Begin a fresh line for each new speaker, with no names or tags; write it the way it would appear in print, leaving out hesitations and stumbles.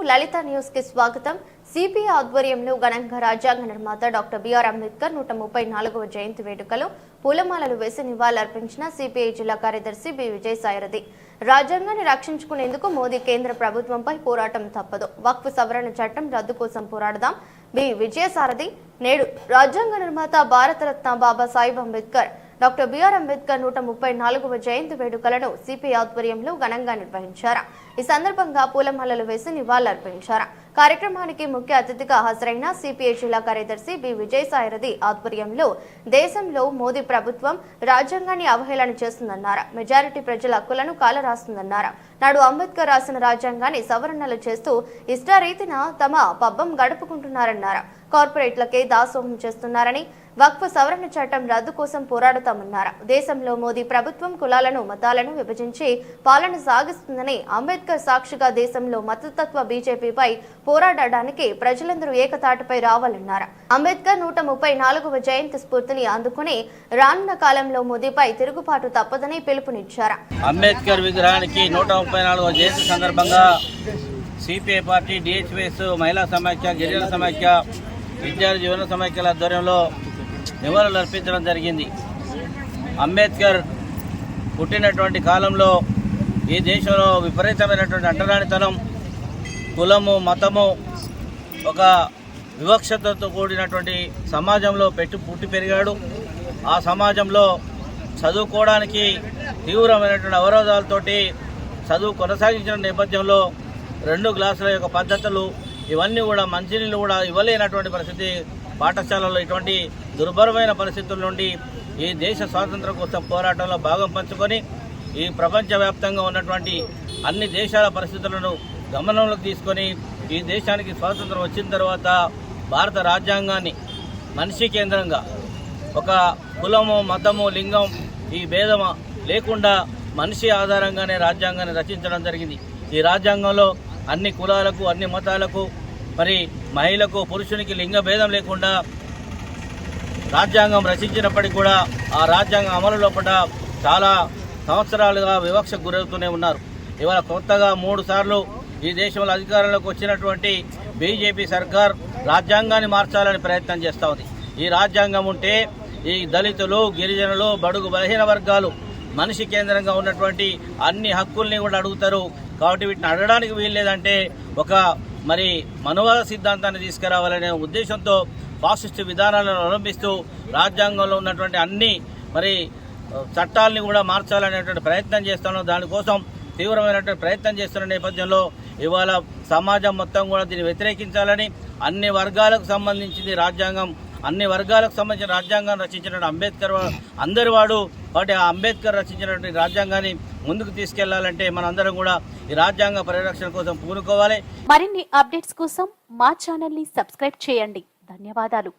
లలిత news కి స్వాగతం. CPI ఆధ్వర్యంలో ఘనంగా రాజ్యాంగ నిర్మాత డాక్టర్ బిఆర్ అంబేద్కర్ 134వ జయంతి వేడుకలో పూలమాలలు వేసి నివాళులర్పించిన సిపిఐ జిల్లా కార్యదర్శి బి విజయసాయిరెడ్డి. రాజ్యాంగాన్ని రక్షించుకునేందుకు మోదీ కేంద్ర ప్రభుత్వంపై పోరాటం తప్పదు. వక్ఫ్ సవరణ చట్టం రద్దు కోసం పోరాడదాం. బి విజయసాయిరెడ్డి. నేడు రాజ్యాంగ నిర్మాత భారతరత్న బాబాసాహెబ్ అంబేద్కర్ డాక్టర్ బిఆర్ అంబేద్కర్ 134వ జయంతి వేడుకలను సిపిఐ ఆధ్వర్యంలో ఘనంగా నిర్వహించారు. ఈ సందర్భంగా పూలమాలలు వేసి నివాళులర్పించారు. కార్యక్రమానికి ముఖ్య అతిథిగా హాజరైన సిపిఐ జిల్లా కార్యదర్శి బి విజయసాయిరెడ్డి ఆధ్వర్యంలో దేశంలో మోదీ ప్రభుత్వం రాజ్యాంగాన్ని అవహేళన చేస్తుందన్నారు. మెజారిటీ ప్రజల హక్కులను కాలరాస్తుందన్నారు. నాడు అంబేద్కర్ రాసిన రాజ్యాంగాన్ని సవరణలు చేస్తూ ఇష్టారీతిన తమ పబ్బం గడుపుకుంటున్నారన్నారు. కార్పొరేట్లకే దాసోహం చేస్తున్నారని, వక్ఫ్ సవరణ చట్టం రద్దు కోసం పోరాడుతామన్నారు. దేశంలో మోదీ ప్రభుత్వం కులాలను మతాలను విభజించి పాలన సాగిస్తుందని, అంబేద్కర్ సాక్షిగా దేశంలో మతతత్వ బీజేపీపై పోరాడడానికి ప్రజలందరూ ఏకతాటిపై రావాలన్నారు. అంబేద్కర్ 134వ జయంతి స్ఫూర్తిని అందుకుని రానున్న కాలంలో మోదీపై తిరుగుబాటు తప్పదని పిలుపునిచ్చారు.
అంబేద్కర్ విగ్రహానికి 134వ జయంతి సందర్భంగా సిపిఐ పార్టీ, డిహెచ్పిఎస్, మహిళా సమాఖ్య, గిరిజన సమాఖ్య, విద్యార్థి జీవన సమాఖ్యల ఆధ్వర్యంలో నివాళులు అర్పించడం జరిగింది. అంబేద్కర్ పుట్టినటువంటి కాలంలో ఈ దేశంలో విపరీతమైనటువంటి అంటరానితనం, కులము, మతము, ఒక వివక్షతతో కూడినటువంటి సమాజంలో పుట్టి పెరిగాడు. ఆ సమాజంలో చదువుకోవడానికి తీవ్రమైనటువంటి అవరోధాలతోటి చదువు కొనసాగించిన నేపథ్యంలో 2 గ్లాసుల యొక్క పద్ధతులు, ఇవన్నీ కూడా మంచినీళ్ళు కూడా ఇవ్వలేనటువంటి పరిస్థితి, పాఠశాలలో ఇటువంటి దుర్భరమైన పరిస్థితుల నుండి ఈ దేశ స్వాతంత్రం కోసం పోరాటంలో భాగం పంచుకొని ఈ ప్రపంచవ్యాప్తంగా ఉన్నటువంటి అన్ని దేశాల పరిస్థితులను గమనంలోకి తీసుకొని ఈ దేశానికి స్వాతంత్రం వచ్చిన తర్వాత భారత రాజ్యాంగాన్ని మనిషి కేంద్రంగా, ఒక కులము, మతము, లింగం ఈ భేదం లేకుండా మనిషి ఆధారంగానే రాజ్యాంగాన్ని రచించడం జరిగింది. ఈ రాజ్యాంగంలో అన్ని కులాలకు, అన్ని మతాలకు, మరి మహిళలకు, పురుషునికి లింగ భేదం లేకుండా రాజ్యాంగం రచించినప్పటికీ కూడా ఆ రాజ్యాంగం అమలు లోపల చాలా సంవత్సరాలుగా వివక్షకు గురవుతూనే ఉన్నారు. ఇవాళ కొత్తగా 3 సార్లు ఈ దేశంలో అధికారంలోకి వచ్చినటువంటి బీజేపీ సర్కార్ రాజ్యాంగాన్ని మార్చాలని ప్రయత్నం చేస్తూ ఉంది. ఈ రాజ్యాంగం ఉంటే ఈ దళితులు, గిరిజనులు, బడుగు బలహీన వర్గాలు మనిషి కేంద్రంగా ఉన్నటువంటి అన్ని హక్కుల్ని కూడా అడుగుతారు. కాబట్టి వీటిని అడగడానికి వీల్లేదంటే ఒక మరి మనువాద సిద్ధాంతాన్ని తీసుకురావాలనే ఉద్దేశంతో ఫాసిస్ట్ విధానాలను అవలంబిస్తూ రాజ్యాంగంలో ఉన్నటువంటి అన్ని మరి చట్టాలని కూడా మార్చాలనేటువంటి ప్రయత్నం చేస్తున్నాం. దానికోసం తీవ్రమైనటువంటి ప్రయత్నం చేస్తున్న నేపథ్యంలో ఇవాళ సమాజం మొత్తం కూడా దీన్ని వ్యతిరేకించాలని, అన్ని వర్గాలకు సంబంధించింది రాజ్యాంగం, అన్ని వర్గాలకు సంబంధించిన రాజ్యాంగాన్ని రచించినటువంటి అంబేద్కర్ అందరి వాడు. కాబట్టి ఆ అంబేద్కర్ రచించినటువంటి రాజ్యాంగాన్ని ముందుకు తీసుకెళ్లాలంటే మనందరం కూడా ఈ రాజ్యాంగ పరిరక్షణ కోసం పూనుకోవాలి.
మరిన్ని అప్డేట్స్ కోసం మా ఛానల్ ని సబ్స్క్రైబ్ చేయండి. ధన్యవాదాలు.